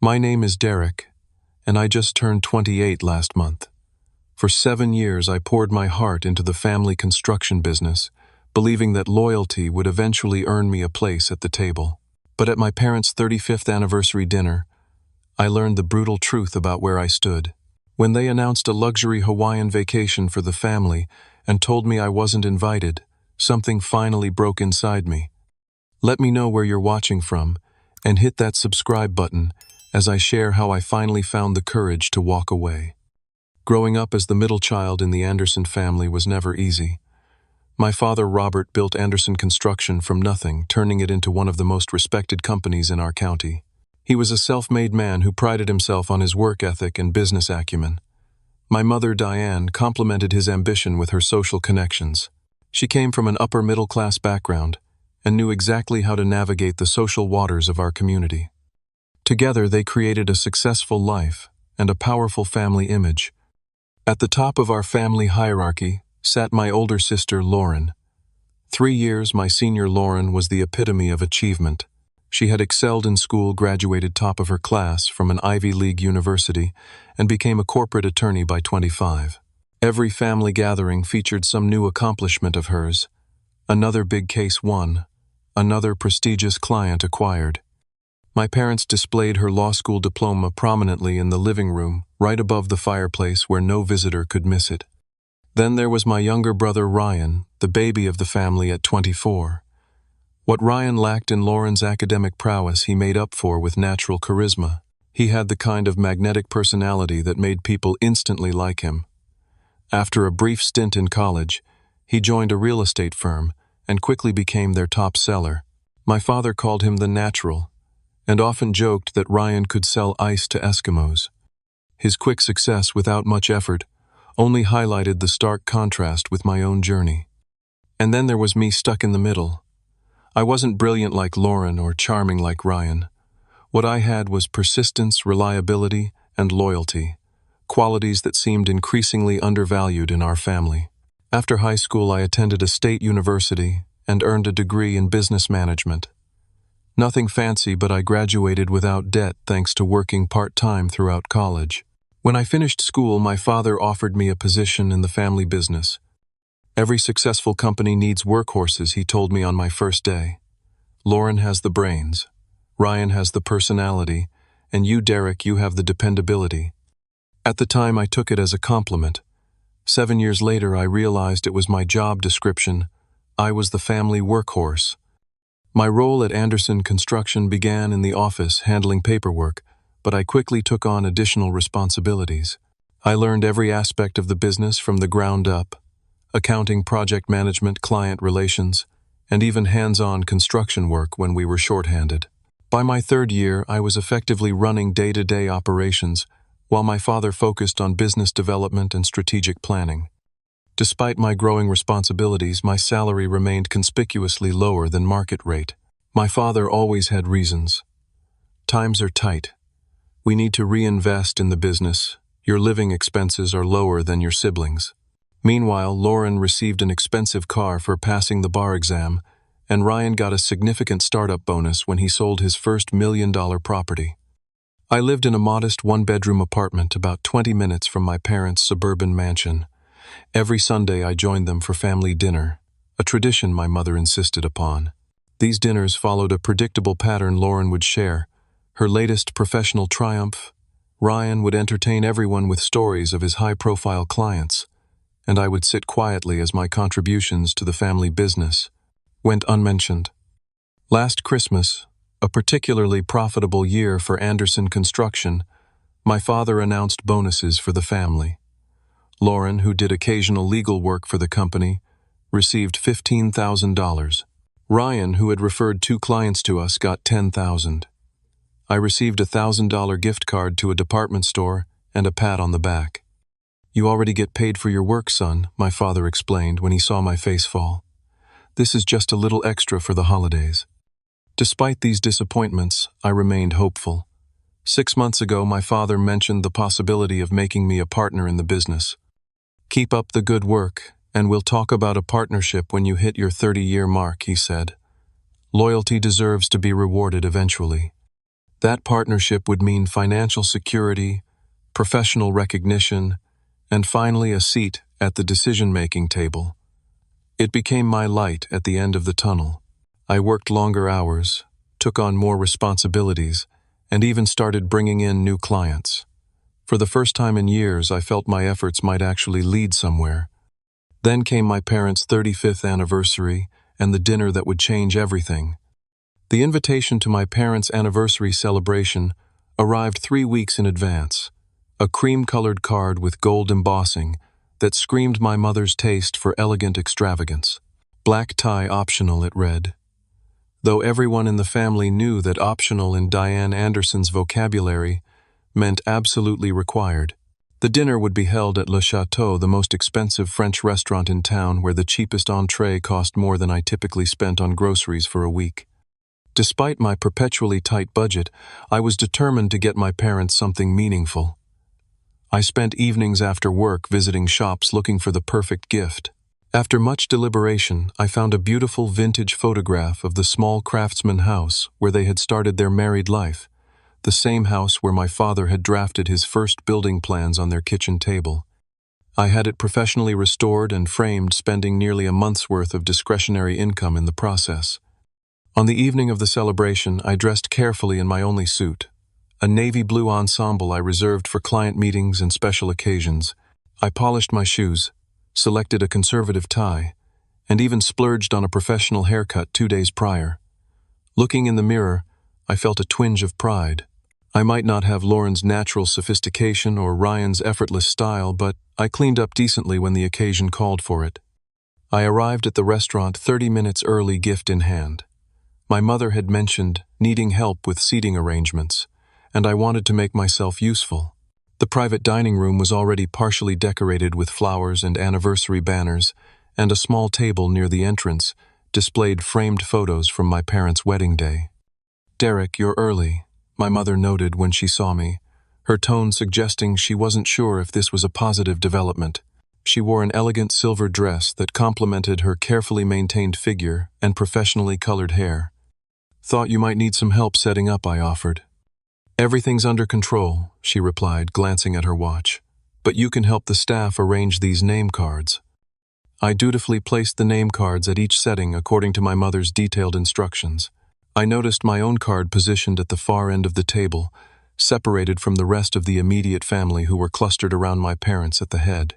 My name is Derek, and I just turned 28 last month. For 7 years, I poured my heart into the family construction business, believing that loyalty would eventually earn me a place at the table. But at my parents' 35th anniversary dinner, I learned the brutal truth about where I stood. When they announced a luxury Hawaiian vacation for the family and told me I wasn't invited, something finally broke inside me. Let me know where you're watching from, and hit that subscribe button as I share how I finally found the courage to walk away. Growing up as the middle child in the Anderson family was never easy. My father, Robert, built Anderson Construction from nothing, turning it into one of the most respected companies in our county. He was a self-made man who prided himself on his work ethic and business acumen. My mother, Diane, complemented his ambition with her social connections. She came from an upper-middle-class background and knew exactly how to navigate the social waters of our community. Together, they created a successful life and a powerful family image. At the top of our family hierarchy sat my older sister, Lauren. 3 years, my senior Lauren was the epitome of achievement. She had excelled in school, graduated top of her class from an Ivy League university, and became a corporate attorney by 25. Every family gathering featured some new accomplishment of hers. Another big case won, another prestigious client acquired. My parents displayed her law school diploma prominently in the living room, right above the fireplace where no visitor could miss it. Then there was my younger brother Ryan, the baby of the family at 24. What Ryan lacked in Lauren's academic prowess he made up for with natural charisma. He had the kind of magnetic personality that made people instantly like him. After a brief stint in college, he joined a real estate firm and quickly became their top seller. My father called him the natural, and often joked that Ryan could sell ice to Eskimos. His quick success without much effort only highlighted the stark contrast with my own journey. And then there was me stuck in the middle. I wasn't brilliant like Lauren or charming like Ryan. What I had was persistence, reliability, and loyalty, qualities that seemed increasingly undervalued in our family. After high school, I attended a state university and earned a degree in business management. Nothing fancy, but I graduated without debt thanks to working part-time throughout college. When I finished school, my father offered me a position in the family business. Every successful company needs workhorses, he told me on my first day. Lauren has the brains, Ryan has the personality, and you, Derek, you have the dependability. At the time, I took it as a compliment. 7 years later, I realized it was my job description. I was the family workhorse. My role at Anderson Construction began in the office handling paperwork, but I quickly took on additional responsibilities. I learned every aspect of the business from the ground up: accounting, project management, client relations, and even hands-on construction work when we were shorthanded. By my 3rd year, I was effectively running day-to-day operations, while my father focused on business development and strategic planning. Despite my growing responsibilities, my salary remained conspicuously lower than market rate. My father always had reasons. Times are tight. We need to reinvest in the business. Your living expenses are lower than your siblings. Meanwhile, Lauren received an expensive car for passing the bar exam, and Ryan got a significant startup bonus when he sold his first $1 million property. I lived in a modest 1-bedroom apartment about 20 minutes from my parents' suburban mansion. Every Sunday I joined them for family dinner, a tradition my mother insisted upon. These dinners followed a predictable pattern. Lauren would share her latest professional triumph. Ryan would entertain everyone with stories of his high-profile clients, and I would sit quietly as my contributions to the family business went unmentioned. Last Christmas, a particularly profitable year for Anderson Construction, my father announced bonuses for the family. Lauren, who did occasional legal work for the company, received $15,000. Ryan, who had referred 2 clients to us, got $10,000. I received a $1,000 gift card to a department store and a pat on the back. "You already get paid for your work, son," my father explained when he saw my face fall. "This is just a little extra for the holidays." Despite these disappointments, I remained hopeful. 6 months ago, my father mentioned the possibility of making me a partner in the business. "Keep up the good work, and we'll talk about a partnership when you hit your 30-year mark," he said. "Loyalty deserves to be rewarded eventually." That partnership would mean financial security, professional recognition, and finally a seat at the decision-making table. It became my light at the end of the tunnel. I worked longer hours, took on more responsibilities, and even started bringing in new clients. For the first time in years, I felt my efforts might actually lead somewhere. Then came my parents' 35th anniversary and the dinner that would change everything. The invitation to my parents' anniversary celebration arrived 3 weeks in advance, a cream-colored card with gold embossing that screamed my mother's taste for elegant extravagance. Black tie optional, it read. Though everyone in the family knew that optional in Diane Anderson's vocabulary meant absolutely required. The dinner would be held at Le Chateau, the most expensive French restaurant in town where the cheapest entree cost more than I typically spent on groceries for a week. Despite my perpetually tight budget, I was determined to get my parents something meaningful. I spent evenings after work visiting shops looking for the perfect gift. After much deliberation, I found a beautiful vintage photograph of the small craftsman house where they had started their married life, the same house where my father had drafted his first building plans on their kitchen table. I had it professionally restored and framed, spending nearly a month's worth of discretionary income in the process. On the evening of the celebration, I dressed carefully in my only suit, a navy blue ensemble I reserved for client meetings and special occasions. I polished my shoes, selected a conservative tie, and even splurged on a professional haircut 2 days prior. Looking in the mirror, I felt a twinge of pride. I might not have Lauren's natural sophistication or Ryan's effortless style, but I cleaned up decently when the occasion called for it. I arrived at the restaurant 30 minutes early, gift in hand. My mother had mentioned needing help with seating arrangements, and I wanted to make myself useful. The private dining room was already partially decorated with flowers and anniversary banners, and a small table near the entrance displayed framed photos from my parents' wedding day. "Derek, you're early," my mother noted when she saw me, her tone suggesting she wasn't sure if this was a positive development. She wore an elegant silver dress that complemented her carefully maintained figure and professionally colored hair. "Thought you might need some help setting up," I offered. "Everything's under control," she replied, glancing at her watch. "But you can help the staff arrange these name cards." I dutifully placed the name cards at each setting according to my mother's detailed instructions. I noticed my own card positioned at the far end of the table, separated from the rest of the immediate family who were clustered around my parents at the head.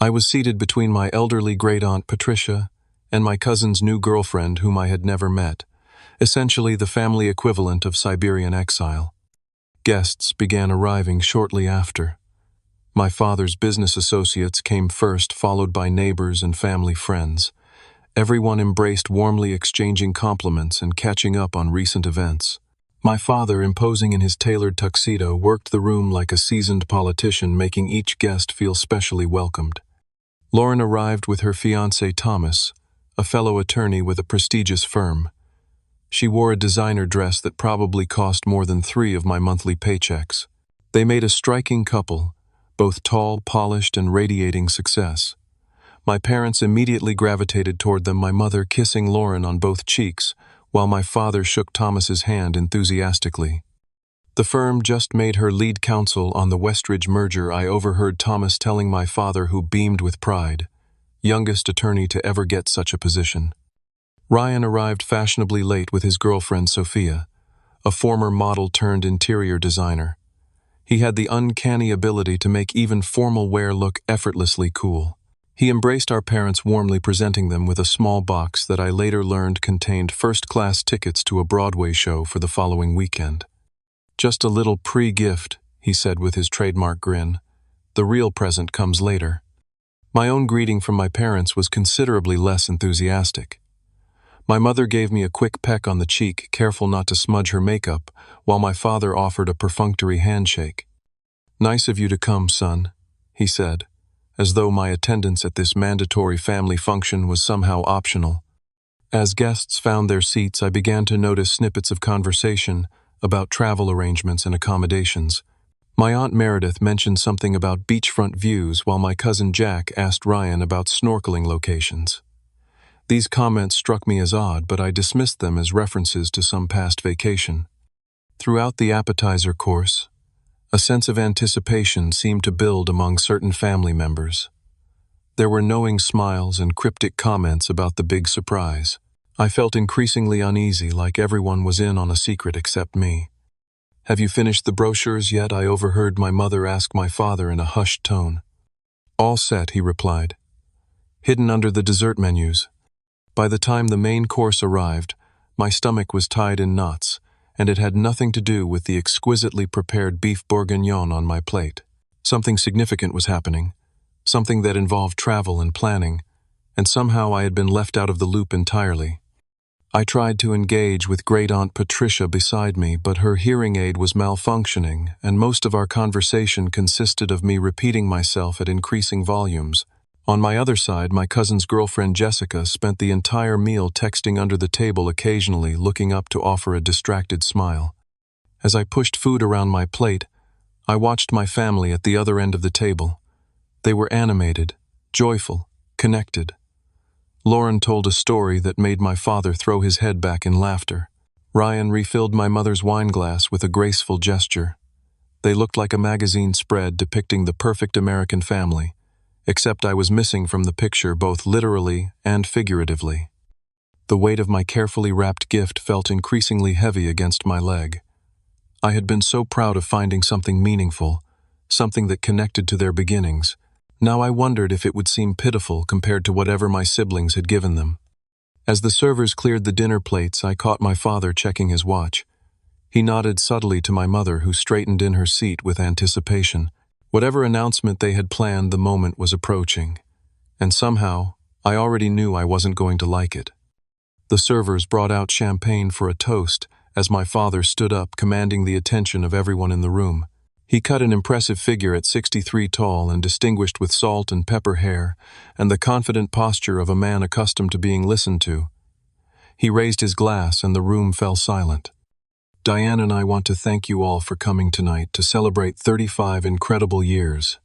I was seated between my elderly great-aunt Patricia and my cousin's new girlfriend whom I had never met, essentially the family equivalent of Siberian exile. Guests began arriving shortly after. My father's business associates came first, followed by neighbors and family friends. Everyone embraced warmly, exchanging compliments and catching up on recent events. My father, imposing in his tailored tuxedo, worked the room like a seasoned politician, making each guest feel specially welcomed. Lauren arrived with her fiancé Thomas, a fellow attorney with a prestigious firm. She wore a designer dress that probably cost more than 3 of my monthly paychecks. They made a striking couple, both tall, polished, and radiating success. My parents immediately gravitated toward them, my mother kissing Lauren on both cheeks, while my father shook Thomas's hand enthusiastically. The firm just made her lead counsel on the Westridge merger. I overheard Thomas telling my father, who beamed with pride, youngest attorney to ever get such a position. Ryan arrived fashionably late with his girlfriend Sophia, a former model turned interior designer. He had the uncanny ability to make even formal wear look effortlessly cool. He embraced our parents warmly, presenting them with a small box that I later learned contained first-class tickets to a Broadway show for the following weekend. "Just a little pre-gift," he said with his trademark grin. "The real present comes later." My own greeting from my parents was considerably less enthusiastic. My mother gave me a quick peck on the cheek, careful not to smudge her makeup, while my father offered a perfunctory handshake. "Nice of you to come, son," he said, as though my attendance at this mandatory family function was somehow optional. As guests found their seats, I began to notice snippets of conversation about travel arrangements and accommodations. My Aunt Meredith mentioned something about beachfront views, while my cousin Jack asked Ryan about snorkeling locations. These comments struck me as odd, but I dismissed them as references to some past vacation. Throughout the appetizer course, a sense of anticipation seemed to build among certain family members. There were knowing smiles and cryptic comments about the big surprise. I felt increasingly uneasy, like everyone was in on a secret except me. "Have you finished the brochures yet?" I overheard my mother ask my father in a hushed tone. "All set," he replied. "Hidden under the dessert menus." By the time the main course arrived, my stomach was tied in knots, and it had nothing to do with the exquisitely prepared beef bourguignon on my plate. Something significant was happening, something that involved travel and planning, and somehow I had been left out of the loop entirely. I tried to engage with Great-Aunt Patricia beside me, but her hearing aid was malfunctioning, and most of our conversation consisted of me repeating myself at increasing volumes. On my other side, my cousin's girlfriend Jessica spent the entire meal texting under the table, occasionally looking up to offer a distracted smile. As I pushed food around my plate, I watched my family at the other end of the table. They were animated, joyful, connected. Lauren told a story that made my father throw his head back in laughter. Ryan refilled my mother's wine glass with a graceful gesture. They looked like a magazine spread depicting the perfect American family, except I was missing from the picture both literally and figuratively. The weight of my carefully wrapped gift felt increasingly heavy against my leg. I had been so proud of finding something meaningful, something that connected to their beginnings. Now I wondered if it would seem pitiful compared to whatever my siblings had given them. As the servers cleared the dinner plates, I caught my father checking his watch. He nodded subtly to my mother, who straightened in her seat with anticipation. Whatever announcement they had planned, the moment was approaching. And somehow, I already knew I wasn't going to like it. The servers brought out champagne for a toast as my father stood up, commanding the attention of everyone in the room. He cut an impressive figure at 6'3" tall and distinguished with salt and pepper hair and the confident posture of a man accustomed to being listened to. He raised his glass and the room fell silent. "Diane and I want to thank you all for coming tonight to celebrate 35 incredible years."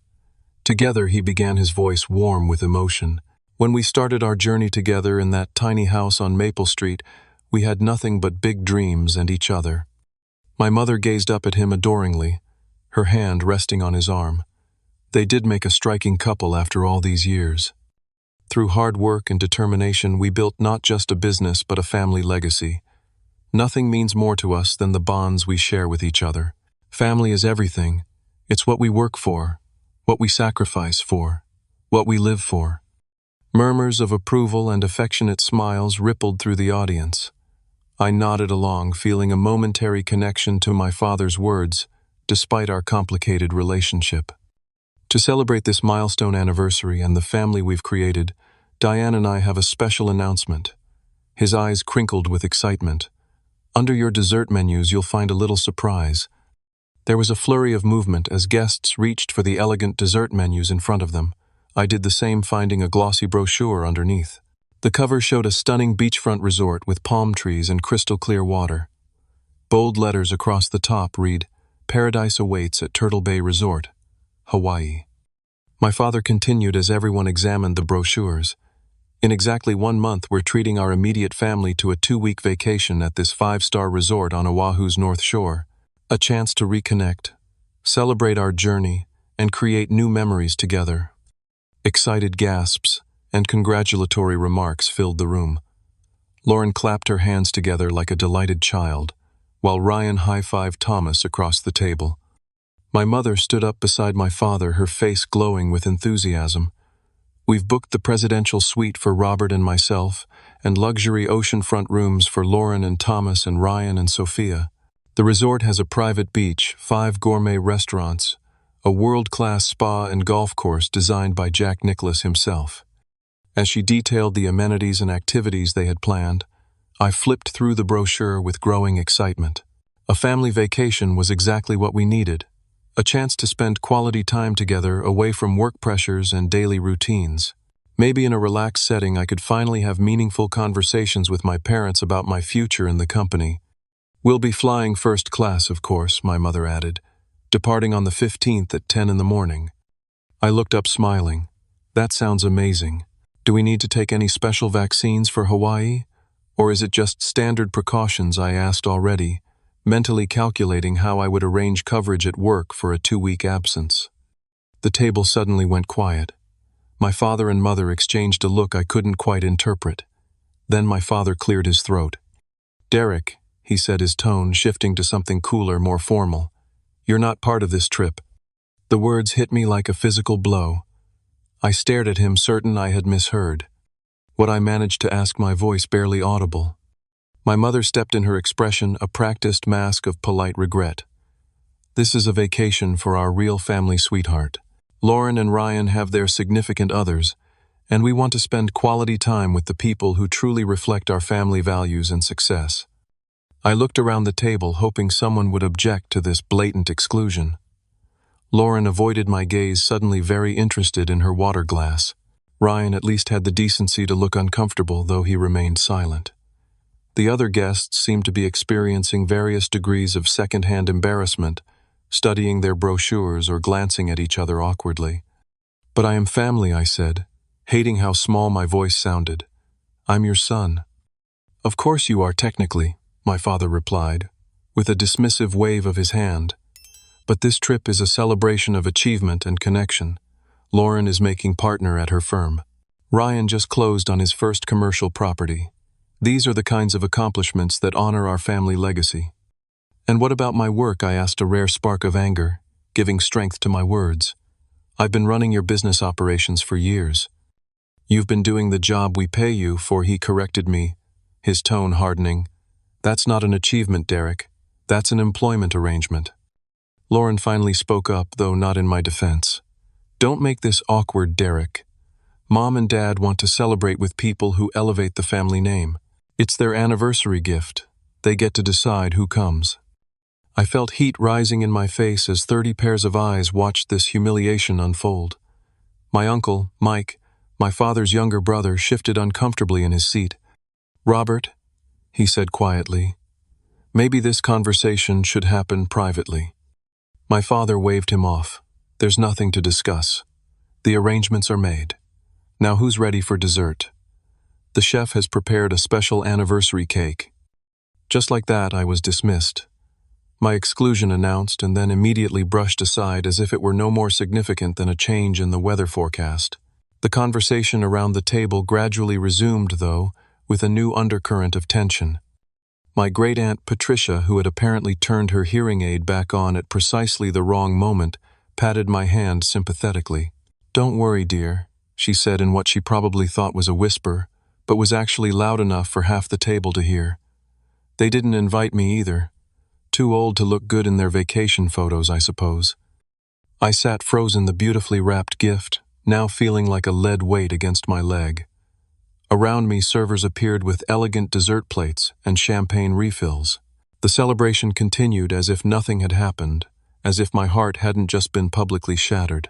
Together, he began, his voice warm with emotion. "When we started our journey together in that tiny house on Maple Street, we had nothing but big dreams and each other." My mother gazed up at him adoringly, her hand resting on his arm. They did make a striking couple after all these years. Through hard work and determination, we built not just a business but a family legacy. Nothing means more to us than the bonds we share with each other. Family is everything. It's what we work for, what we sacrifice for, what we live for. Murmurs of approval and affectionate smiles rippled through the audience. I nodded along, feeling a momentary connection to my father's words, despite our complicated relationship. To celebrate this milestone anniversary and the family we've created, Diane and I have a special announcement. His eyes crinkled with excitement. "Under your dessert menus, you'll find a little surprise." There was a flurry of movement as guests reached for the elegant dessert menus in front of them. I did the same, finding a glossy brochure underneath. The cover showed a stunning beachfront resort with palm trees and crystal-clear water. Bold letters across the top read, "Paradise awaits at Turtle Bay Resort, Hawaii." My father continued as everyone examined the brochures. "In exactly 1 month, we're treating our immediate family to a 2-week vacation at this 5-star resort on Oahu's North Shore. A chance to reconnect, celebrate our journey, and create new memories together." Excited gasps and congratulatory remarks filled the room. Lauren clapped her hands together like a delighted child, while Ryan high-fived Thomas across the table. My mother stood up beside my father, her face glowing with enthusiasm. "We've booked the presidential suite for Robert and myself, and luxury oceanfront rooms for Lauren and Thomas and Ryan and Sophia. The resort has a private beach, 5 gourmet restaurants, a world-class spa and golf course designed by Jack Nicklaus himself." As she detailed the amenities and activities they had planned, I flipped through the brochure with growing excitement. A family vacation was exactly what we needed. A chance to spend quality time together away from work pressures and daily routines. Maybe in a relaxed setting I could finally have meaningful conversations with my parents about my future in the company. "We'll be flying first class, of course," my mother added, "departing on the 15th at 10 in the morning." I looked up smiling. "That sounds amazing. Do we need to take any special vaccines for Hawaii? Or is it just standard precautions?" I asked already, mentally calculating how I would arrange coverage at work for a 2-week absence. The table suddenly went quiet. My father and mother exchanged a look I couldn't quite interpret. Then my father cleared his throat. "Derek," he said, his tone shifting to something cooler, more formal, "you're not part of this trip." The words hit me like a physical blow. I stared at him, certain I had misheard. What I managed to ask, my voice barely audible. My mother stepped in, her expression a practiced mask of polite regret. "This is a vacation for our real family, sweetheart. Lauren and Ryan have their significant others, and we want to spend quality time with the people who truly reflect our family values and success." I looked around the table, hoping someone would object to this blatant exclusion. Lauren avoided my gaze, suddenly very interested in her water glass. Ryan at least had the decency to look uncomfortable, though he remained silent. The other guests seemed to be experiencing various degrees of second-hand embarrassment, studying their brochures or glancing at each other awkwardly. "But I am family," I said, hating how small my voice sounded. "I'm your son." "Of course you are, technically," my father replied, with a dismissive wave of his hand. "But this trip is a celebration of achievement and connection. Lauren is making partner at her firm. Ryan just closed on his first commercial property. These are the kinds of accomplishments that honor our family legacy." "And what about my work?" I asked, a rare spark of anger, giving strength to my words. "I've been running your business operations for years." "You've been doing the job we pay you for," he corrected me, his tone hardening. "That's not an achievement, Derek. That's an employment arrangement." Lauren finally spoke up, though not in my defense. "Don't make this awkward, Derek. Mom and Dad want to celebrate with people who elevate the family name. It's their anniversary gift. They get to decide who comes." I felt heat rising in my face as 30 pairs of eyes watched this humiliation unfold. My uncle, Mike, my father's younger brother, shifted uncomfortably in his seat. "Robert," he said quietly, "maybe this conversation should happen privately." My father waved him off. "There's nothing to discuss. The arrangements are made. Now who's ready for dessert? The chef has prepared a special anniversary cake." Just like that, I was dismissed. My exclusion announced and then immediately brushed aside as if it were no more significant than a change in the weather forecast. The conversation around the table gradually resumed, though, with a new undercurrent of tension. My great-aunt Patricia, who had apparently turned her hearing aid back on at precisely the wrong moment, patted my hand sympathetically. "Don't worry, dear," she said in what she probably thought was a whisper, but was actually loud enough for half the table to hear. "They didn't invite me either. Too old to look good in their vacation photos, I suppose." I sat frozen, the beautifully wrapped gift, now feeling like a lead weight against my leg. Around me, servers appeared with elegant dessert plates and champagne refills. The celebration continued as if nothing had happened, as if my heart hadn't just been publicly shattered.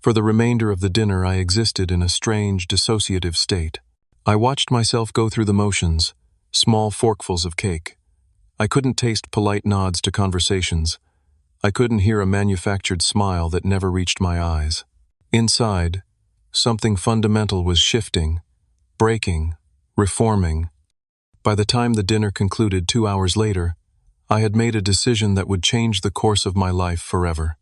For the remainder of the dinner, I existed in a strange, dissociative state. I watched myself go through the motions, small forkfuls of cake. I couldn't taste polite nods to conversations. I couldn't hear a manufactured smile that never reached my eyes. Inside, something fundamental was shifting, breaking, reforming. By the time the dinner concluded 2 hours later, I had made a decision that would change the course of my life forever.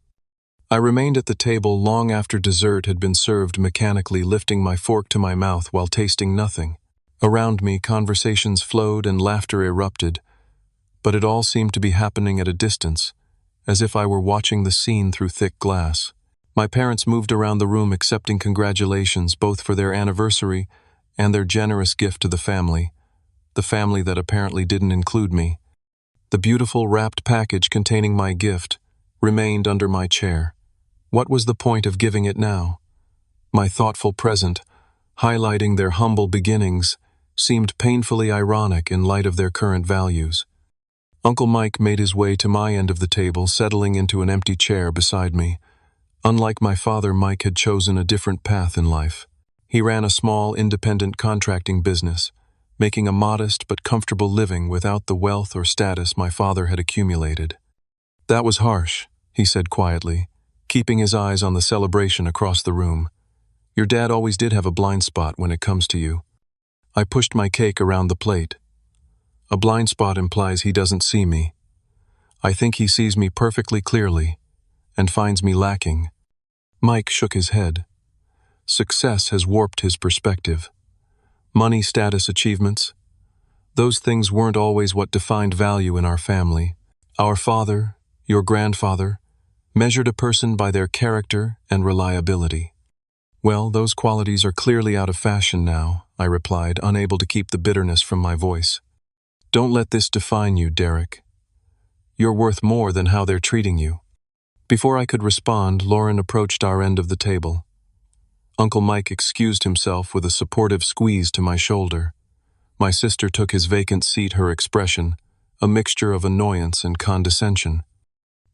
I remained at the table long after dessert had been served, mechanically lifting my fork to my mouth while tasting nothing. Around me, conversations flowed and laughter erupted, but it all seemed to be happening at a distance, as if I were watching the scene through thick glass. My parents moved around the room accepting congratulations both for their anniversary and their generous gift to the family that apparently didn't include me. The beautiful wrapped package containing my gift remained under my chair. What was the point of giving it now? My thoughtful present, highlighting their humble beginnings, seemed painfully ironic in light of their current values. Uncle Mike made his way to my end of the table, settling into an empty chair beside me. Unlike my father, Mike had chosen a different path in life. He ran a small, independent contracting business, making a modest but comfortable living without the wealth or status my father had accumulated. "That was harsh," he said quietly, keeping his eyes on the celebration across the room. "Your dad always did have a blind spot when it comes to you." I pushed my cake around the plate. "A blind spot implies he doesn't see me. I think he sees me perfectly clearly and finds me lacking. Mike shook his head. Success has warped his perspective. Money, status, achievements, those things weren't always what defined value in our family. Our father, your grandfather, measured a person by their character and reliability. Well, those qualities are clearly out of fashion now, I replied, unable to keep the bitterness from my voice. Don't let this define you, Derek. You're worth more than how they're treating you. Before I could respond, Lauren approached our end of the table. Uncle Mike excused himself with a supportive squeeze to my shoulder. My sister took his vacant seat, her expression, a mixture of annoyance and condescension.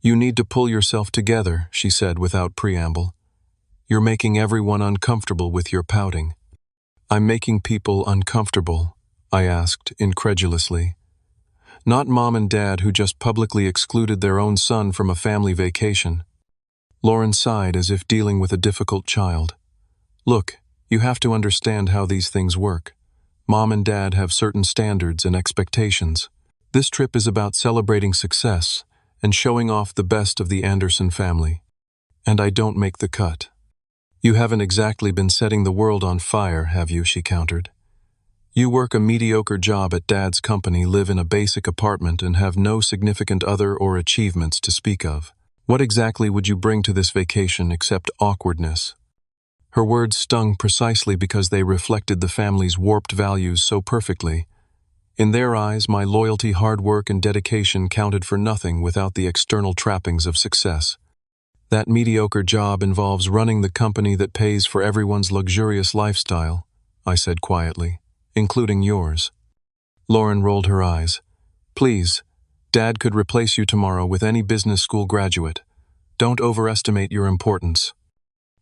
You need to pull yourself together, she said without preamble. You're making everyone uncomfortable with your pouting. I'm making people uncomfortable, I asked incredulously. Not Mom and Dad, who just publicly excluded their own son from a family vacation. Lauren sighed as if dealing with a difficult child. Look, you have to understand how these things work. Mom and Dad have certain standards and expectations. This trip is about celebrating success and showing off the best of the Anderson family. And I don't make the cut. You haven't exactly been setting the world on fire, have you? She countered. You work a mediocre job at Dad's company, live in a basic apartment, and have no significant other or achievements to speak of. What exactly would you bring to this vacation except awkwardness? Her words stung precisely because they reflected the family's warped values so perfectly. In their eyes, my loyalty, hard work, and dedication counted for nothing without the external trappings of success. That mediocre job involves running the company that pays for everyone's luxurious lifestyle, I said quietly, including yours. Lauren rolled her eyes. Please, Dad could replace you tomorrow with any business school graduate. Don't overestimate your importance.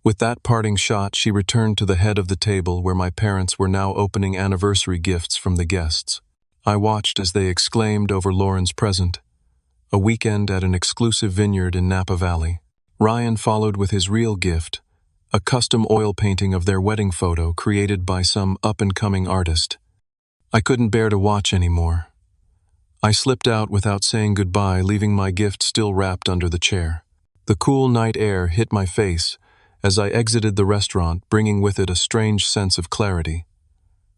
With that parting shot, she returned to the head of the table where my parents were now opening anniversary gifts from the guests. I watched as they exclaimed over Lauren's present, a weekend at an exclusive vineyard in Napa Valley. Ryan followed with his real gift, a custom oil painting of their wedding photo created by some up-and-coming artist. I couldn't bear to watch anymore. I slipped out without saying goodbye, leaving my gift still wrapped under the chair. The cool night air hit my face as I exited the restaurant, bringing with it a strange sense of clarity.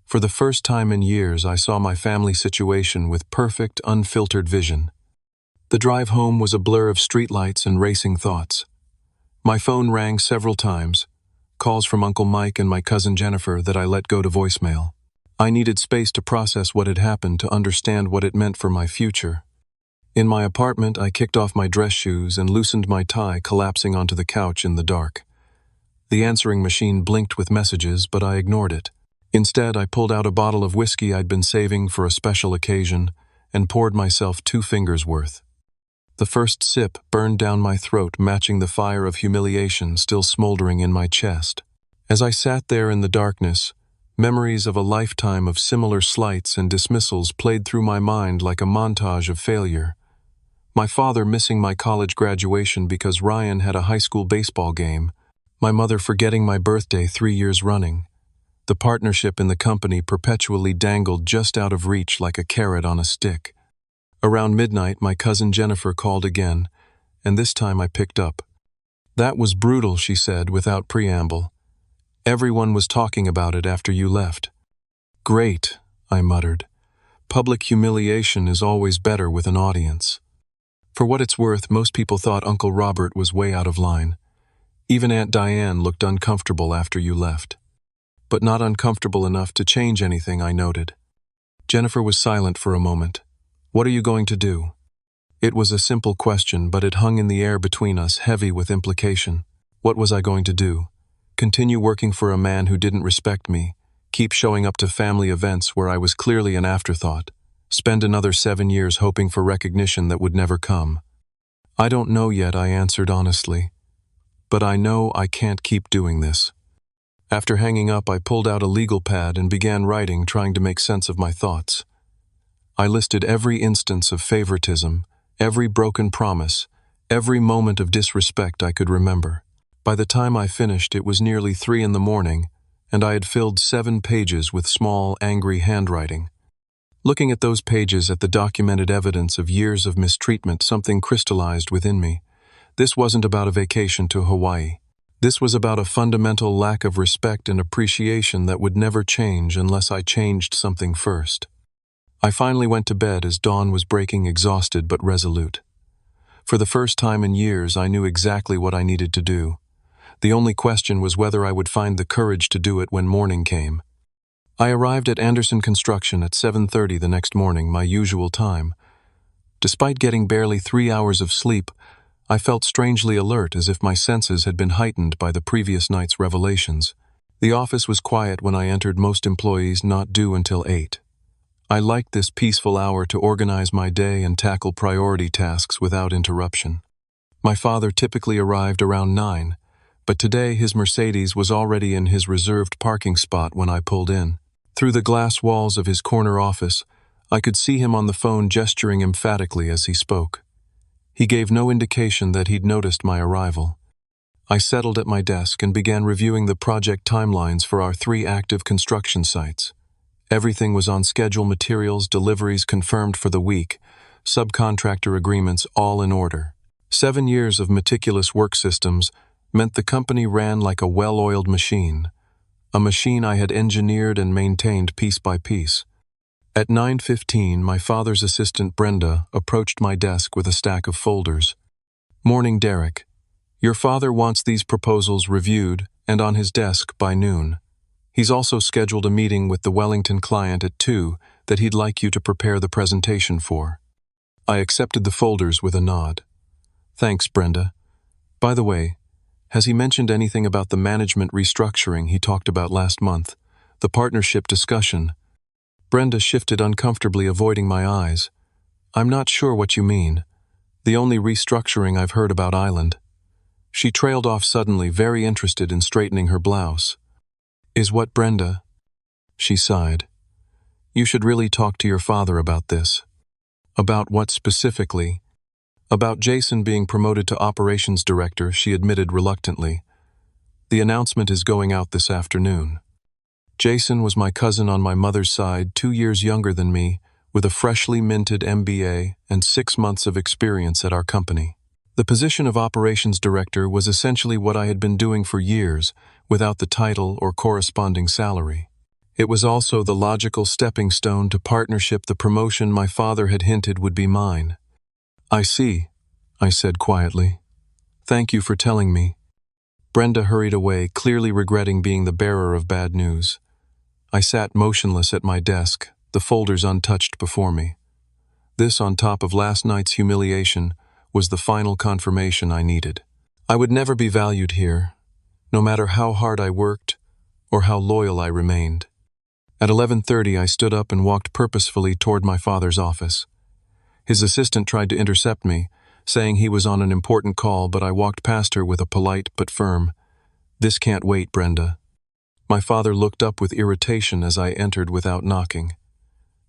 For the first time in years, I saw my family situation with perfect, unfiltered vision. The drive home was a blur of streetlights and racing thoughts. My phone rang several times, calls from Uncle Mike and my cousin Jennifer that I let go to voicemail. I needed space to process what had happened, to understand what it meant for my future. In my apartment, I kicked off my dress shoes and loosened my tie, collapsing onto the couch in the dark. The answering machine blinked with messages, but I ignored it. Instead, I pulled out a bottle of whiskey I'd been saving for a special occasion and poured myself 2 fingers worth. The first sip burned down my throat, matching the fire of humiliation still smoldering in my chest. As I sat there in the darkness, memories of a lifetime of similar slights and dismissals played through my mind like a montage of failure. My father missing my college graduation because Ryan had a high school baseball game. My mother forgetting my birthday 3 years running. The partnership in the company perpetually dangled just out of reach like a carrot on a stick. Around midnight, my cousin Jennifer called again, and this time I picked up. That was brutal, she said without preamble. Everyone was talking about it after you left. Great, I muttered. Public humiliation is always better with an audience. For what it's worth, most people thought Uncle Robert was way out of line. Even Aunt Diane looked uncomfortable after you left. But not uncomfortable enough to change anything, I noted. Jennifer was silent for a moment. What are you going to do? It was a simple question, but it hung in the air between us, heavy with implication. What was I going to do? Continue working for a man who didn't respect me, keep showing up to family events where I was clearly an afterthought, spend another 7 years hoping for recognition that would never come? I don't know yet, I answered honestly. But I know I can't keep doing this. After hanging up, I pulled out a legal pad and began writing, trying to make sense of my thoughts. I listed every instance of favoritism, every broken promise, every moment of disrespect I could remember. By the time I finished, it was nearly 3 a.m, and I had filled 7 pages with small, angry handwriting. Looking at those pages at the documented evidence of years of mistreatment, something crystallized within me. This wasn't about a vacation to Hawaii. This was about a fundamental lack of respect and appreciation that would never change unless I changed something first. I finally went to bed as dawn was breaking, exhausted but resolute. For the first time in years, I knew exactly what I needed to do. The only question was whether I would find the courage to do it when morning came. I arrived at Anderson Construction at 7:30 the next morning, my usual time. Despite getting barely 3 hours of sleep, I felt strangely alert, as if my senses had been heightened by the previous night's revelations. The office was quiet when I entered, most employees not due until 8. I liked this peaceful hour to organize my day and tackle priority tasks without interruption. My father typically arrived around 9, but today his Mercedes was already in his reserved parking spot when I pulled in. Through the glass walls of his corner office, I could see him on the phone gesturing emphatically as he spoke. He gave no indication that he'd noticed my arrival. I settled at my desk and began reviewing the project timelines for our 3 active construction sites. Everything was on schedule, materials, deliveries confirmed for the week, subcontractor agreements all in order. 7 years of meticulous work systems meant the company ran like a well-oiled machine, a machine I had engineered and maintained piece by piece. At 9:15, my father's assistant Brenda approached my desk with a stack of folders. "Morning, Derek. Your father wants these proposals reviewed and on his desk by noon. He's also scheduled a meeting with the Wellington client at 2 that he'd like you to prepare the presentation for." I accepted the folders with a nod. "Thanks, Brenda. By the way, has he mentioned anything about the management restructuring he talked about last month, the partnership discussion?" Brenda shifted uncomfortably, avoiding my eyes. "I'm not sure what you mean. The only restructuring I've heard about Island." She trailed off suddenly, very interested in straightening her blouse. "Is what, Brenda?" She sighed. "You should really talk to your father about this." "About what specifically?" "About Jason being promoted to operations director," she admitted reluctantly. "The announcement is going out this afternoon." Jason was my cousin on my mother's side, 2 years younger than me, with a freshly minted MBA and 6 months of experience at our company. The position of operations director was essentially what I had been doing for years, without the title or corresponding salary. It was also the logical stepping stone to partnership, the promotion my father had hinted would be mine. "I see," I said quietly. "Thank you for telling me." Brenda hurried away, clearly regretting being the bearer of bad news. I sat motionless at my desk, the folders untouched before me. This, on top of last night's humiliation, was the final confirmation I needed. I would never be valued here, no matter how hard I worked or how loyal I remained. At 11:30, I stood up and walked purposefully toward my father's office. His assistant tried to intercept me, saying he was on an important call, but I walked past her with a polite but firm, "This can't wait, Brenda." My father looked up with irritation as I entered without knocking.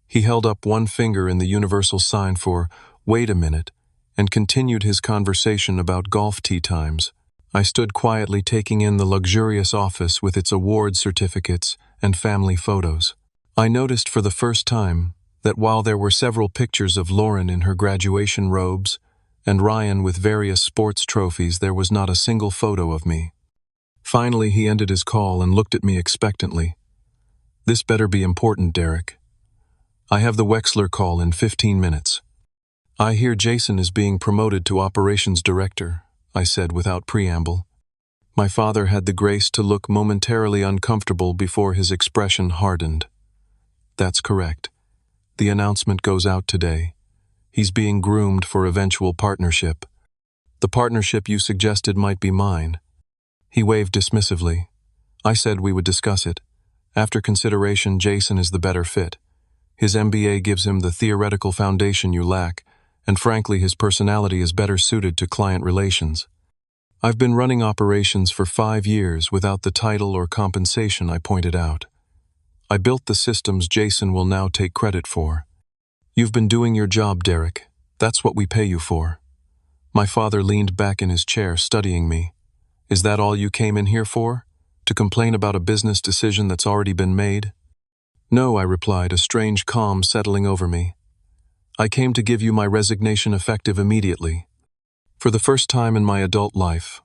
He held up one finger in the universal sign for "wait a minute," and continued his conversation about golf tee times. I stood quietly taking in the luxurious office with its award certificates and family photos. I noticed for the first time that while there were several pictures of Lauren in her graduation robes and Ryan with various sports trophies, there was not a single photo of me. Finally, he ended his call and looked at me expectantly. "This better be important, Derek. I have the Wexler call in 15 minutes. I hear Jason is being promoted to operations director," I said without preamble. My father had the grace to look momentarily uncomfortable before his expression hardened. "That's correct. The announcement goes out today. He's being groomed for eventual partnership. The partnership you suggested might be mine." He waved dismissively. "I said we would discuss it. After consideration, Jason is the better fit. His MBA gives him the theoretical foundation you lack, and frankly, his personality is better suited to client relations. I've been running operations for 5 years without the title or compensation," I pointed out. "I built the systems Jason will now take credit for. You've been doing your job, Derek. That's what we pay you for." My father leaned back in his chair, studying me. "Is that all you came in here for? To complain about a business decision that's already been made?" No, I replied, a strange calm settling over me. I came to give you my resignation effective immediately. For the first time in my adult life,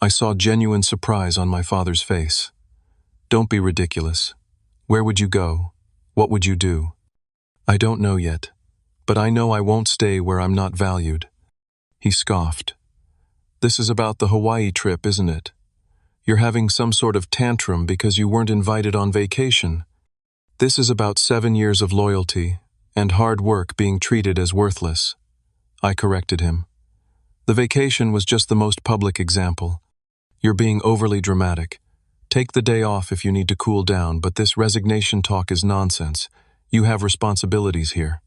I saw genuine surprise on my father's face. Don't be ridiculous. Where would you go? What would you do? I don't know yet, but I know I won't stay where I'm not valued. He scoffed. This is about the Hawaii trip, isn't it? You're having some sort of tantrum because you weren't invited on vacation. This is about 7 years of loyalty and hard work being treated as worthless. I corrected him. The vacation was just the most public example. You're being overly dramatic. Take the day off if you need to cool down, but this resignation talk is nonsense. You have responsibilities here.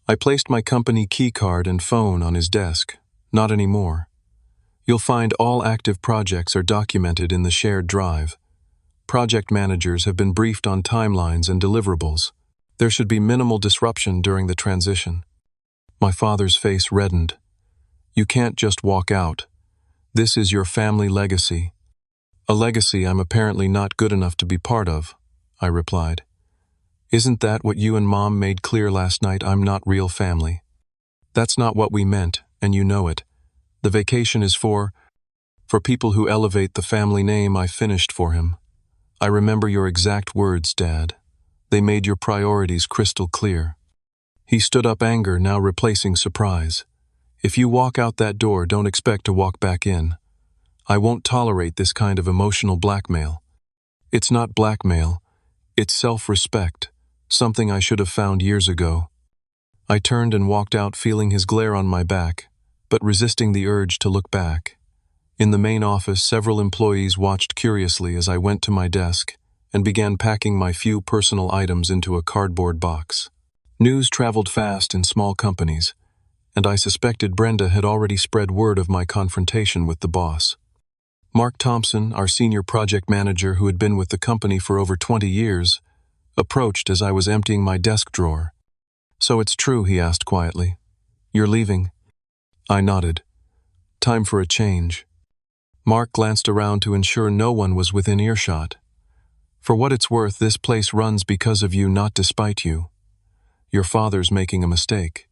I placed my company key card and phone on his desk. Not anymore. You'll find all active projects are documented in the shared drive. Project managers have been briefed on timelines and deliverables. There should be minimal disruption during the transition. My father's face reddened. You can't just walk out. This is your family legacy. A legacy I'm apparently not good enough to be part of, I replied. Isn't that what you and Mom made clear last night? I'm not real family. That's not what we meant, and you know it. The vacation is for people who elevate the family name. I finished for him. I remember your exact words, Dad. They made your priorities crystal clear. He stood up, anger now replacing surprise. If you walk out that door, don't expect to walk back in. I won't tolerate this kind of emotional blackmail. It's not blackmail. It's self-respect, something I should have found years ago. I turned and walked out, feeling his glare on my back, but resisting the urge to look back. In the main office, several employees watched curiously as I went to my desk and began packing my few personal items into a cardboard box. News traveled fast in small companies, and I suspected Brenda had already spread word of my confrontation with the boss. Mark Thompson, our senior project manager who had been with the company for over 20 years, approached as I was emptying my desk drawer. So it's true, he asked quietly. You're leaving? I nodded. Time for a change. Mark glanced around to ensure no one was within earshot. For what it's worth, this place runs because of you, not despite you. Your father's making a mistake.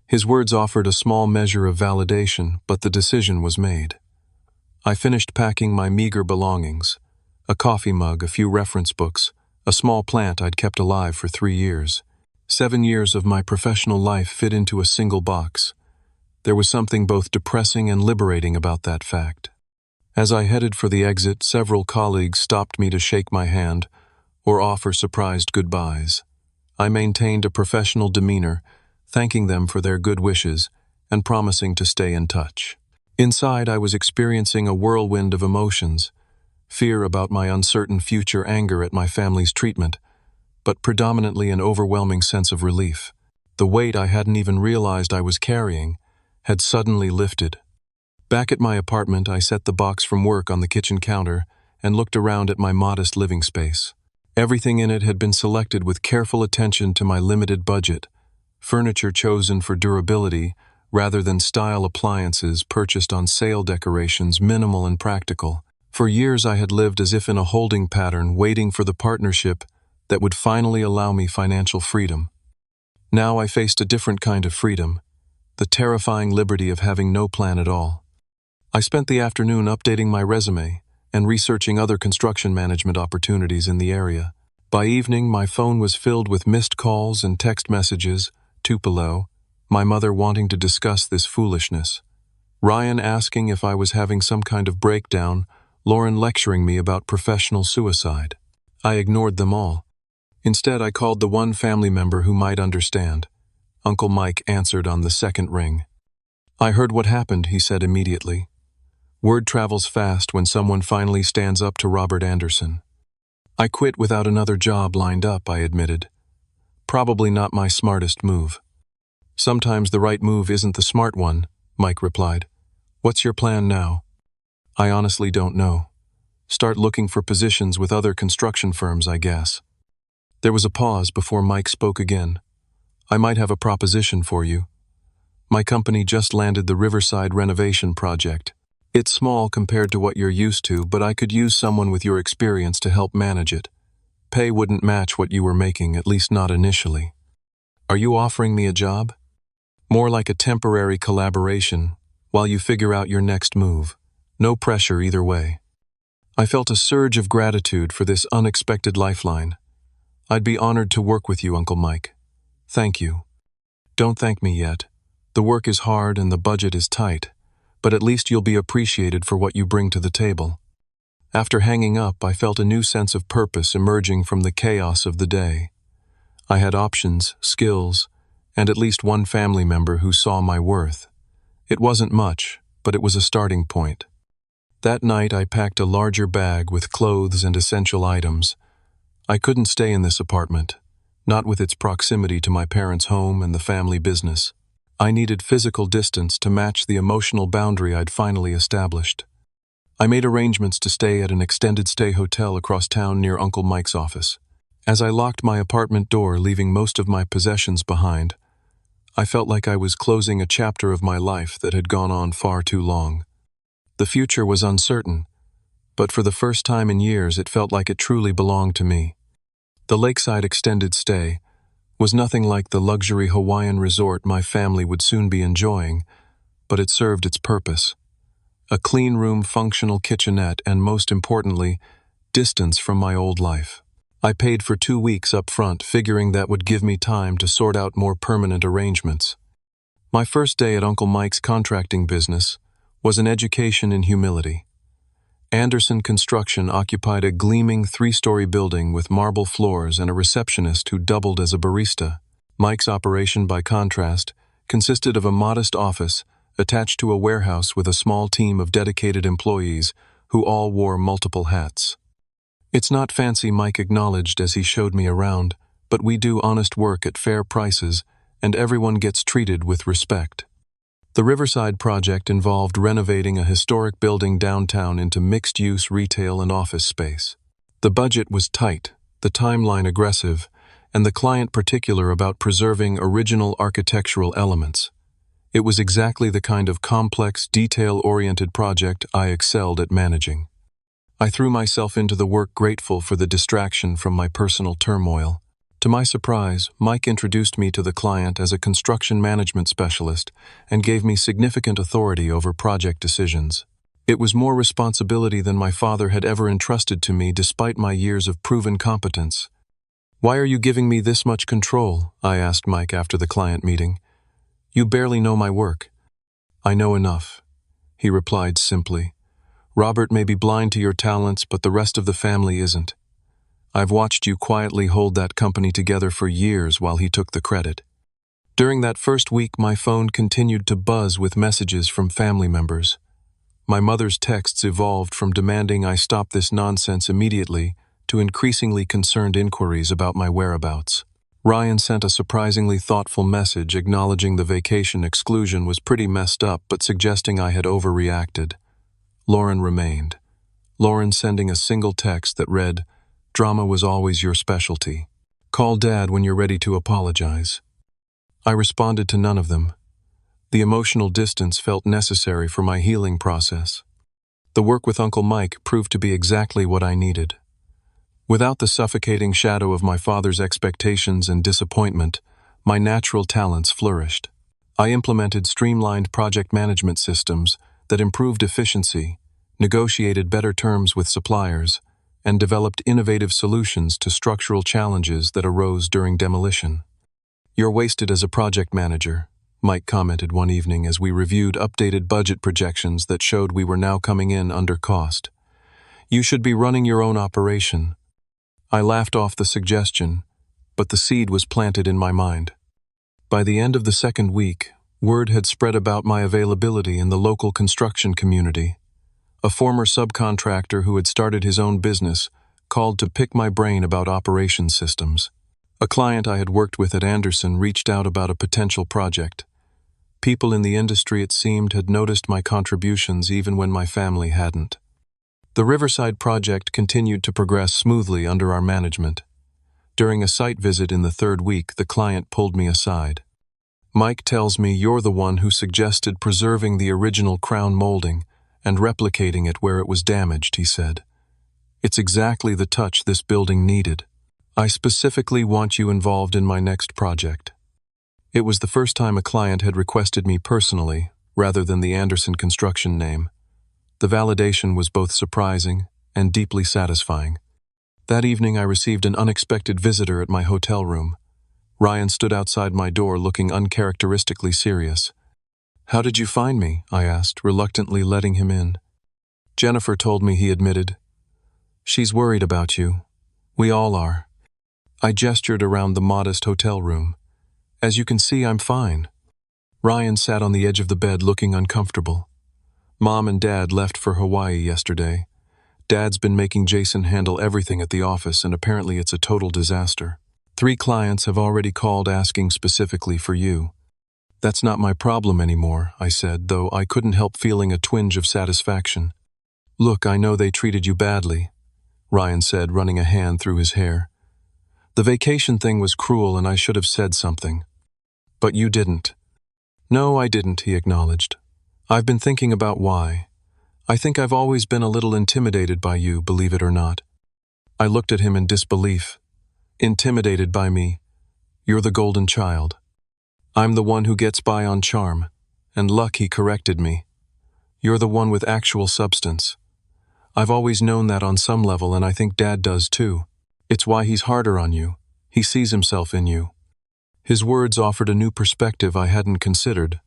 His words offered a small measure of validation, but the decision was made. I finished packing my meager belongings, a coffee mug, a few reference books, a small plant I'd kept alive for 3 years. 7 years of my professional life fit into a single box. There was something both depressing and liberating about that fact. As I headed for the exit, several colleagues stopped me to shake my hand or offer surprised goodbyes. I maintained a professional demeanor, thanking them for their good wishes and promising to stay in touch. Inside, I was experiencing a whirlwind of emotions, fear about my uncertain future, anger at my family's treatment, but predominantly an overwhelming sense of relief. The weight I hadn't even realized I was carrying had suddenly lifted. Back at my apartment, I set the box from work on the kitchen counter and looked around at my modest living space. Everything in it had been selected with careful attention to my limited budget, furniture chosen for durability rather than style, appliances purchased on sale, decorations minimal and practical. For years I had lived as if in a holding pattern, waiting for the partnership that would finally allow me financial freedom. Now I faced a different kind of freedom, the terrifying liberty of having no plan at all. I spent the afternoon updating my resume and researching other construction management opportunities in the area. By evening, my phone was filled with missed calls and text messages, Tupelo, my mother wanting to discuss this foolishness, Ryan asking if I was having some kind of breakdown, Lauren lecturing me about professional suicide. I ignored them all. Instead, I called the one family member who might understand. Uncle Mike answered on the second ring. I heard what happened, he said immediately. Word travels fast when someone finally stands up to Robert Anderson. I quit without another job lined up, I admitted. Probably not my smartest move. Sometimes the right move isn't the smart one, Mike replied. What's your plan now? I honestly don't know. Start looking for positions with other construction firms, I guess. There was a pause before Mike spoke again. I might have a proposition for you. My company just landed the Riverside renovation project. It's small compared to what you're used to, but I could use someone with your experience to help manage it. pay wouldn't match what you were making, at least not initially. Are you offering me a job? More like a temporary collaboration while you figure out your next move. No pressure either way. I felt a surge of gratitude for this unexpected lifeline. I'd be honored to work with you, Uncle Mike. Thank you. Don't thank me yet. The work is hard and the budget is tight, but at least you'll be appreciated for what you bring to the table. After hanging up, I felt a new sense of purpose emerging from the chaos of the day. I had options, skills, and at least one family member who saw my worth. It wasn't much, but it was a starting point. That night, I packed a larger bag with clothes and essential items. I couldn't stay in this apartment, not with its proximity to my parents' home and the family business. I needed physical distance to match the emotional boundary I'd finally established. I made arrangements to stay at an extended stay hotel across town near Uncle Mike's office. As I locked my apartment door, leaving most of my possessions behind, I felt like I was closing a chapter of my life that had gone on far too long. The future was uncertain, but for the first time in years it felt like it truly belonged to me. The lakeside extended stay was nothing like the luxury Hawaiian resort my family would soon be enjoying, but it served its purpose. A clean room, functional kitchenette, and most importantly, distance from my old life. I paid for 2 weeks up front, figuring that would give me time to sort out more permanent arrangements. My first day at Uncle Mike's contracting business was an education in humility. Anderson Construction occupied a gleaming 3-story building with marble floors and a receptionist who doubled as a barista. Mike's operation, by contrast, consisted of a modest office attached to a warehouse with a small team of dedicated employees who all wore multiple hats. It's not fancy, Mike acknowledged as he showed me around, but we do honest work at fair prices and everyone gets treated with respect. The Riverside project involved renovating a historic building downtown into mixed-use retail and office space. The budget was tight, the timeline aggressive, and the client particular about preserving original architectural elements. It was exactly the kind of complex, detail-oriented project I excelled at managing. I threw myself into the work, grateful for the distraction from my personal turmoil. To my surprise, Mike introduced me to the client as a construction management specialist and gave me significant authority over project decisions. It was more responsibility than my father had ever entrusted to me, despite my years of proven competence. "Why are you giving me this much control?" I asked Mike after the client meeting. "You barely know my work." "I know enough," he replied simply. "Robert may be blind to your talents, but the rest of the family isn't. I've watched you quietly hold that company together for years while he took the credit." During that first week, my phone continued to buzz with messages from family members. My mother's texts evolved from demanding I stop this nonsense immediately to increasingly concerned inquiries about my whereabouts. Ryan sent a surprisingly thoughtful message acknowledging the vacation exclusion was pretty messed up but suggesting I had overreacted. Lauren remained. Lauren sending a single text that read, "Drama was always your specialty. Call Dad when you're ready to apologize." I responded to none of them. The emotional distance felt necessary for my healing process. The work with Uncle Mike proved to be exactly what I needed. Without the suffocating shadow of my father's expectations and disappointment, my natural talents flourished. I implemented streamlined project management systems that improved efficiency, negotiated better terms with suppliers, and developed innovative solutions to structural challenges that arose during demolition. "You're wasted as a project manager," Mike commented one evening as we reviewed updated budget projections that showed we were now coming in under cost. "You should be running your own operation." I laughed off the suggestion, but the seed was planted in my mind. By the end of the second week, word had spread about my availability in the local construction community. A former subcontractor who had started his own business called to pick my brain about operations systems. A client I had worked with at Anderson reached out about a potential project. People in the industry, it seemed, had noticed my contributions even when my family hadn't. The Riverside project continued to progress smoothly under our management. During a site visit in the third week, the client pulled me aside. "Mike tells me you're the one who suggested preserving the original crown molding and replicating it where it was damaged," he said. "It's exactly the touch this building needed." I specifically want you involved in my next project. It was the first time a client had requested me personally, rather than the Anderson Construction name. The validation was both surprising and deeply satisfying. That evening I received an unexpected visitor at my hotel room. Ryan stood outside my door looking uncharacteristically serious. "How did you find me?" I asked, reluctantly letting him in. "Jennifer told me," he admitted. "She's worried about you. We all are." I gestured around the modest hotel room. "As you can see, I'm fine." Ryan sat on the edge of the bed looking uncomfortable. "Mom and Dad left for Hawaii yesterday. Dad's been making Jason handle everything at the office, and apparently it's a total disaster. 3 clients have already called asking specifically for you." "That's not my problem anymore," I said, though I couldn't help feeling a twinge of satisfaction. "Look, I know they treated you badly," Ryan said, running a hand through his hair. "The vacation thing was cruel and I should have said something. But you didn't." "No, I didn't," he acknowledged. "I've been thinking about why. I think I've always been a little intimidated by you, believe it or not." I looked at him in disbelief. "Intimidated by me? You're the golden child. I'm the one who gets by on charm. And luck," he corrected me. "You're the one with actual substance. I've always known that on some level, and I think Dad does too. It's why he's harder on you. He sees himself in you." His words offered a new perspective I hadn't considered,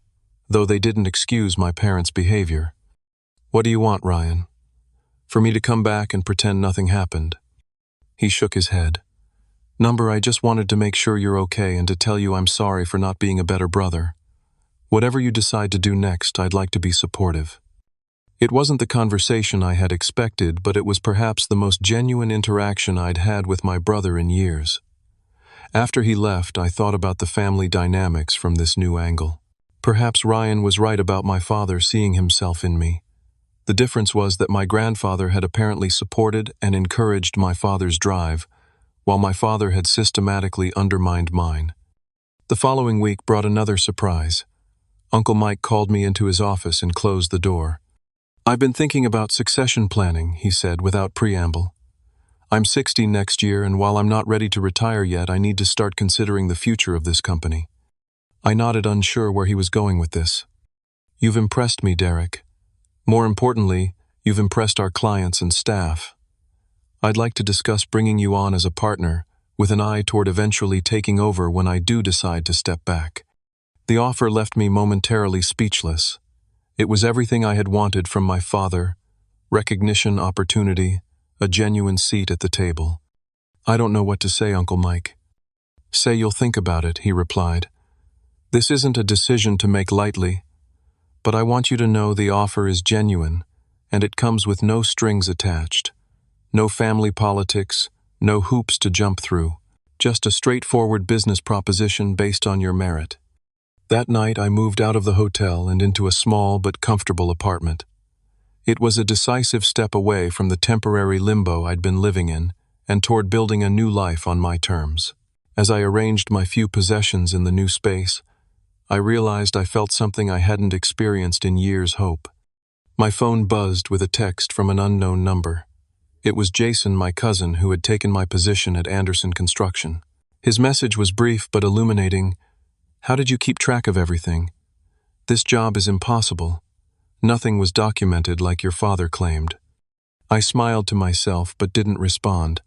though they didn't excuse my parents' behavior. "What do you want, Ryan? For me to come back and pretend nothing happened?" He shook his head. "Number, I just wanted to make sure you're okay and to tell you I'm sorry for not being a better brother. Whatever you decide to do next, I'd like to be supportive." It wasn't the conversation I had expected, but it was perhaps the most genuine interaction I'd had with my brother in years. After he left, I thought about the family dynamics from this new angle. Perhaps Ryan was right about my father seeing himself in me. The difference was that my grandfather had apparently supported and encouraged my father's drive, while my father had systematically undermined mine. The following week brought another surprise. Uncle Mike called me into his office and closed the door. "I've been thinking about succession planning," he said without preamble. "I'm 60 next year, and while I'm not ready to retire yet, I need to start considering the future of this company." I nodded, unsure where he was going with this. "You've impressed me, Derek. More importantly, you've impressed our clients and staff. I'd like to discuss bringing you on as a partner, with an eye toward eventually taking over when I do decide to step back." The offer left me momentarily speechless. It was everything I had wanted from my father: recognition, opportunity, a genuine seat at the table. "I don't know what to say, Uncle Mike." "Say you'll think about it," he replied. "This isn't a decision to make lightly, but I want you to know the offer is genuine, and it comes with no strings attached. No family politics, no hoops to jump through. Just a straightforward business proposition based on your merit." That night I moved out of the hotel and into a small but comfortable apartment. It was a decisive step away from the temporary limbo I'd been living in, and toward building a new life on my terms. As I arranged my few possessions in the new space, I realized I felt something I hadn't experienced in years. Hope. My phone buzzed with a text from an unknown number. It was Jason, my cousin, who had taken my position at Anderson Construction. His message was brief but illuminating. "How did you keep track of everything? This job is impossible. Nothing was documented like your father claimed." I smiled to myself but didn't respond.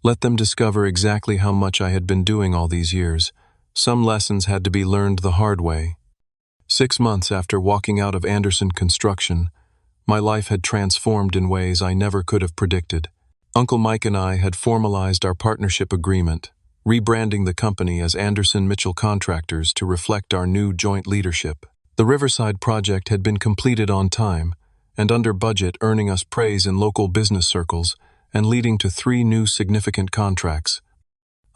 Let them discover exactly how much I had been doing all these years. Some lessons had to be learned the hard way. 6 months after walking out of Anderson Construction, my life had transformed in ways I never could have predicted. Uncle Mike and I had formalized our partnership agreement, rebranding the company as Anderson Mitchell Contractors to reflect our new joint leadership. The Riverside project had been completed on time and under budget, earning us praise in local business circles and leading to 3 new significant contracts.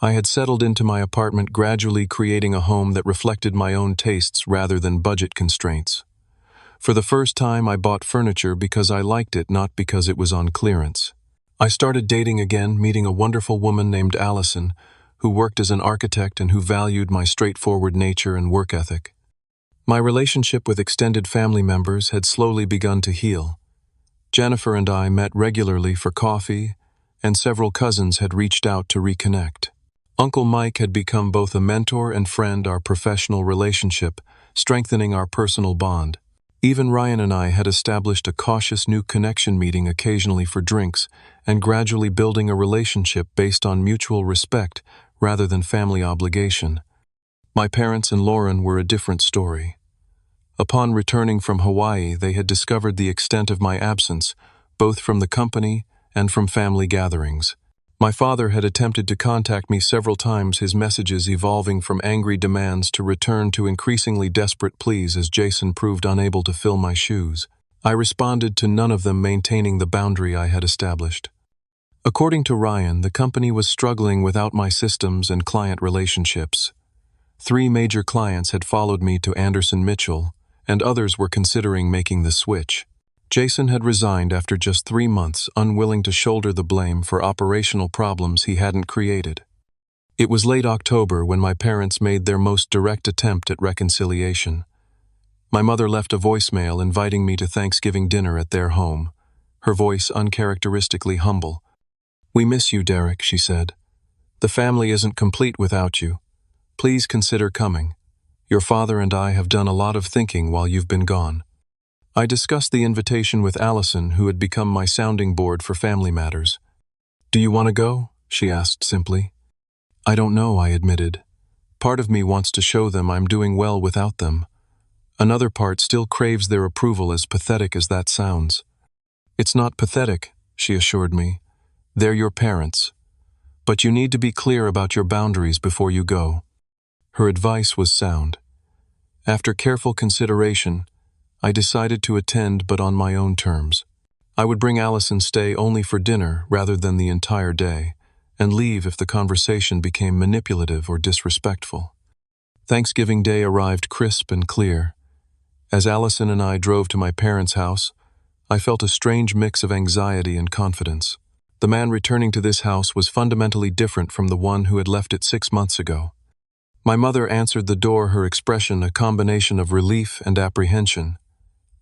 I had settled into my apartment, gradually creating a home that reflected my own tastes rather than budget constraints. For the first time, I bought furniture because I liked it, not because it was on clearance. I started dating again, meeting a wonderful woman named Allison, who worked as an architect and who valued my straightforward nature and work ethic. My relationship with extended family members had slowly begun to heal. Jennifer and I met regularly for coffee and several cousins had reached out to reconnect. Uncle Mike had become both a mentor and friend our professional relationship, strengthening our personal bond. Even Ryan and I had established a cautious new connection meeting occasionally for drinks and gradually building a relationship based on mutual respect rather than family obligation. My parents and Lauren were a different story. Upon returning from Hawaii, they had discovered the extent of my absence, both from the company and from family gatherings. My father had attempted to contact me several times, his messages evolving from angry demands to return to increasingly desperate pleas as Jason proved unable to fill my shoes. I responded to none of them, maintaining the boundary I had established. According to Ryan, the company was struggling without my systems and client relationships. 3 major clients had followed me to Anderson Mitchell, and others were considering making the switch. Jason had resigned after just 3 months, unwilling to shoulder the blame for operational problems he hadn't created. It was late October when my parents made their most direct attempt at reconciliation. My mother left a voicemail inviting me to Thanksgiving dinner at their home, her voice uncharacteristically humble. "We miss you, Derek," she said. "The family isn't complete without you. Please consider coming. Your father and I have done a lot of thinking while you've been gone." I discussed the invitation with Allison, who had become my sounding board for family matters. "Do you want to go?" she asked simply. "I don't know," I admitted. "Part of me wants to show them I'm doing well without them. Another part still craves their approval, as pathetic as that sounds." "It's not pathetic," she assured me. "They're your parents. But you need to be clear about your boundaries before you go." Her advice was sound. After careful consideration, I decided to attend, but on my own terms. I would bring Allison stay only for dinner rather than the entire day, and leave if the conversation became manipulative or disrespectful. Thanksgiving Day arrived crisp and clear. As Allison and I drove to my parents' house, I felt a strange mix of anxiety and confidence. The man returning to this house was fundamentally different from the one who had left it 6 months ago. My mother answered the door, her expression a combination of relief and apprehension.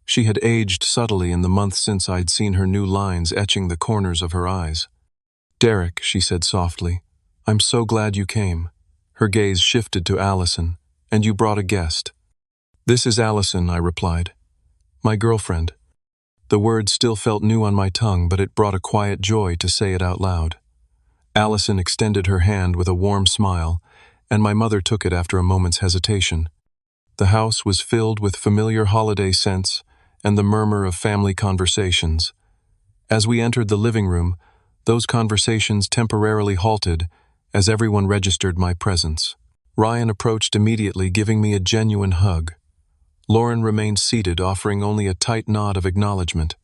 She had aged subtly in the months since I'd seen her new lines etching the corners of her eyes. "Derek," she said softly, "I'm so glad you came." Her gaze shifted to Allison. "And you brought a guest." "This is Allison," I replied. "My girlfriend." The word still felt new on my tongue, but it brought a quiet joy to say it out loud. Allison extended her hand with a warm smile, and my mother took it after a moment's hesitation. The house was filled with familiar holiday scents and the murmur of family conversations. As we entered the living room, those conversations temporarily halted as everyone registered my presence. Ryan approached immediately, giving me a genuine hug. Lauren remained seated, offering only a tight nod of acknowledgement.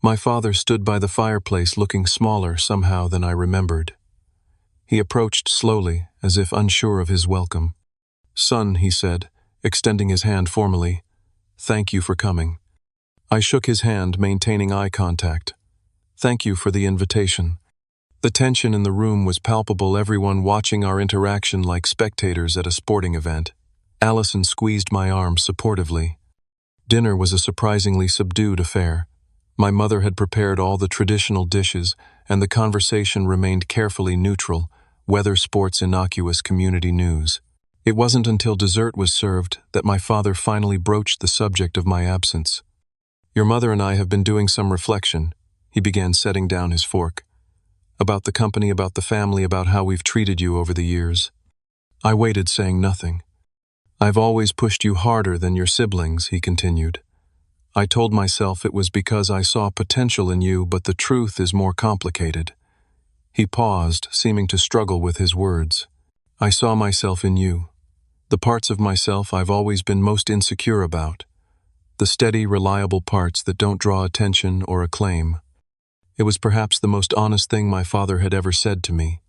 My father stood by the fireplace, looking smaller somehow than I remembered. He approached slowly, as if unsure of his welcome. "Son," he said, extending his hand formally, "thank you for coming." I shook his hand, maintaining eye contact. "Thank you for the invitation." The tension in the room was palpable, everyone watching our interaction like spectators at a sporting event. Allison squeezed my arm supportively. Dinner was a surprisingly subdued affair. My mother had prepared all the traditional dishes, and the conversation remained carefully neutral: weather, sports, innocuous community news. It wasn't until dessert was served that my father finally broached the subject of my absence. "Your mother and I have been doing some reflection," he began, setting down his fork. "About the company, about the family, about how we've treated you over the years." I waited, saying nothing. "I've always pushed you harder than your siblings," he continued. "I told myself it was because I saw potential in you, but the truth is more complicated." He paused, seeming to struggle with his words. "I saw myself in you. The parts of myself I've always been most insecure about. The steady, reliable parts that don't draw attention or acclaim." It was perhaps the most honest thing my father had ever said to me.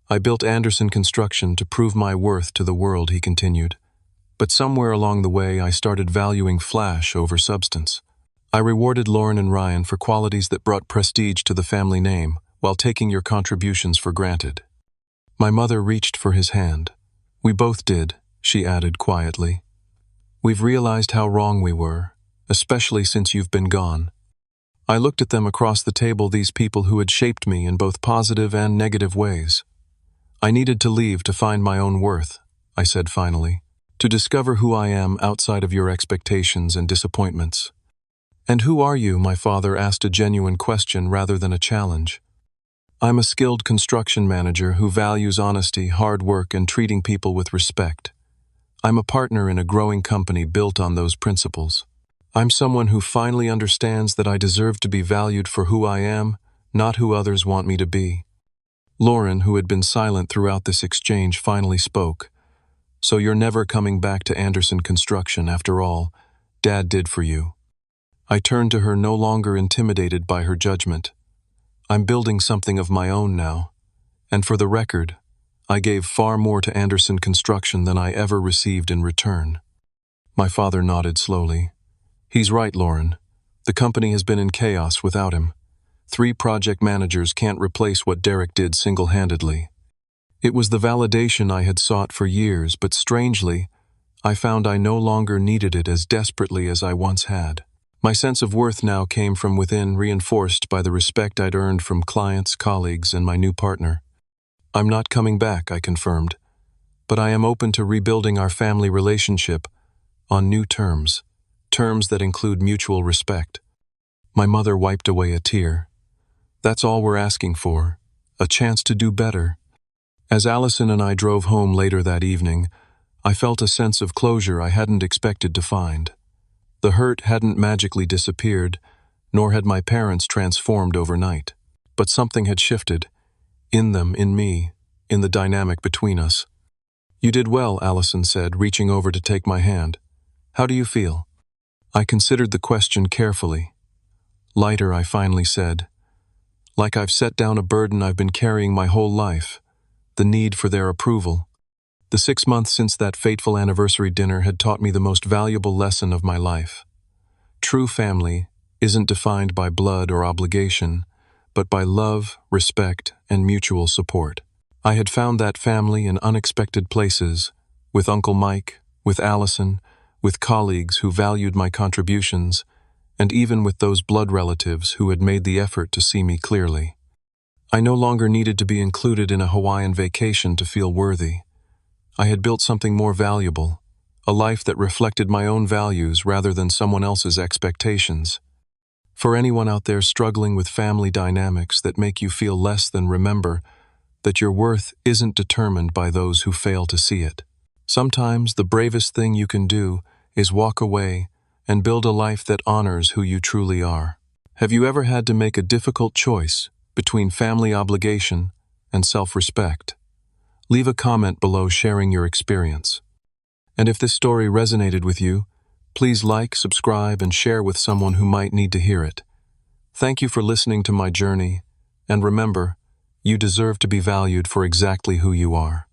"I built Anderson Construction to prove my worth to the world," he continued. "But somewhere along the way I started valuing flash over substance. I rewarded Lauren and Ryan for qualities that brought prestige to the family name, while taking your contributions for granted." My mother reached for his hand. "We both did," she added quietly. "We've realized how wrong we were, especially since you've been gone." I looked at them across the table, these people who had shaped me in both positive and negative ways. I needed to leave to find my own worth, I said finally, to discover who I am outside of your expectations and disappointments. And who are you? My father asked, a genuine question rather than a challenge. I'm a skilled construction manager who values honesty, hard work, and treating people with respect. I'm a partner in a growing company built on those principles. I'm someone who finally understands that I deserve to be valued for who I am, not who others want me to be. Lauren, who had been silent throughout this exchange, finally spoke. So you're never coming back to Anderson Construction after all Dad did for you. I turned to her, no longer intimidated by her judgment. I'm building something of my own now. And for the record, I gave far more to Anderson Construction than I ever received in return. My father nodded slowly. He's right, Lauren. The company has been in chaos without him. 3 project managers can't replace what Derek did single-handedly. It was the validation I had sought for years, but strangely, I found I no longer needed it as desperately as I once had. My sense of worth now came from within, reinforced by the respect I'd earned from clients, colleagues, and my new partner. I'm not coming back, I confirmed, but I am open to rebuilding our family relationship on new terms, terms that include mutual respect. My mother wiped away a tear. That's all we're asking for, a chance to do better. As Allison and I drove home later that evening, I felt a sense of closure I hadn't expected to find. The hurt hadn't magically disappeared, nor had my parents transformed overnight. But something had shifted. In them, in me, in the dynamic between us. You did well, Allison said, reaching over to take my hand. How do you feel? I considered the question carefully. Lighter, I finally said. Like I've set down a burden I've been carrying my whole life, the need for their approval. The 6 months since that fateful anniversary dinner had taught me the most valuable lesson of my life. True family isn't defined by blood or obligation, but by love, respect, and mutual support. I had found that family in unexpected places, with Uncle Mike, with Allison, with colleagues who valued my contributions, and even with those blood relatives who had made the effort to see me clearly. I no longer needed to be included in a Hawaiian vacation to feel worthy. I had built something more valuable, a life that reflected my own values rather than someone else's expectations. For anyone out there struggling with family dynamics that make you feel less than, remember that your worth isn't determined by those who fail to see it. Sometimes the bravest thing you can do is walk away and build a life that honors who you truly are. Have you ever had to make a difficult choice between family obligation and self-respect? Leave a comment below sharing your experience. And if this story resonated with you, please like, subscribe, and share with someone who might need to hear it. Thank you for listening to my journey, and remember, you deserve to be valued for exactly who you are.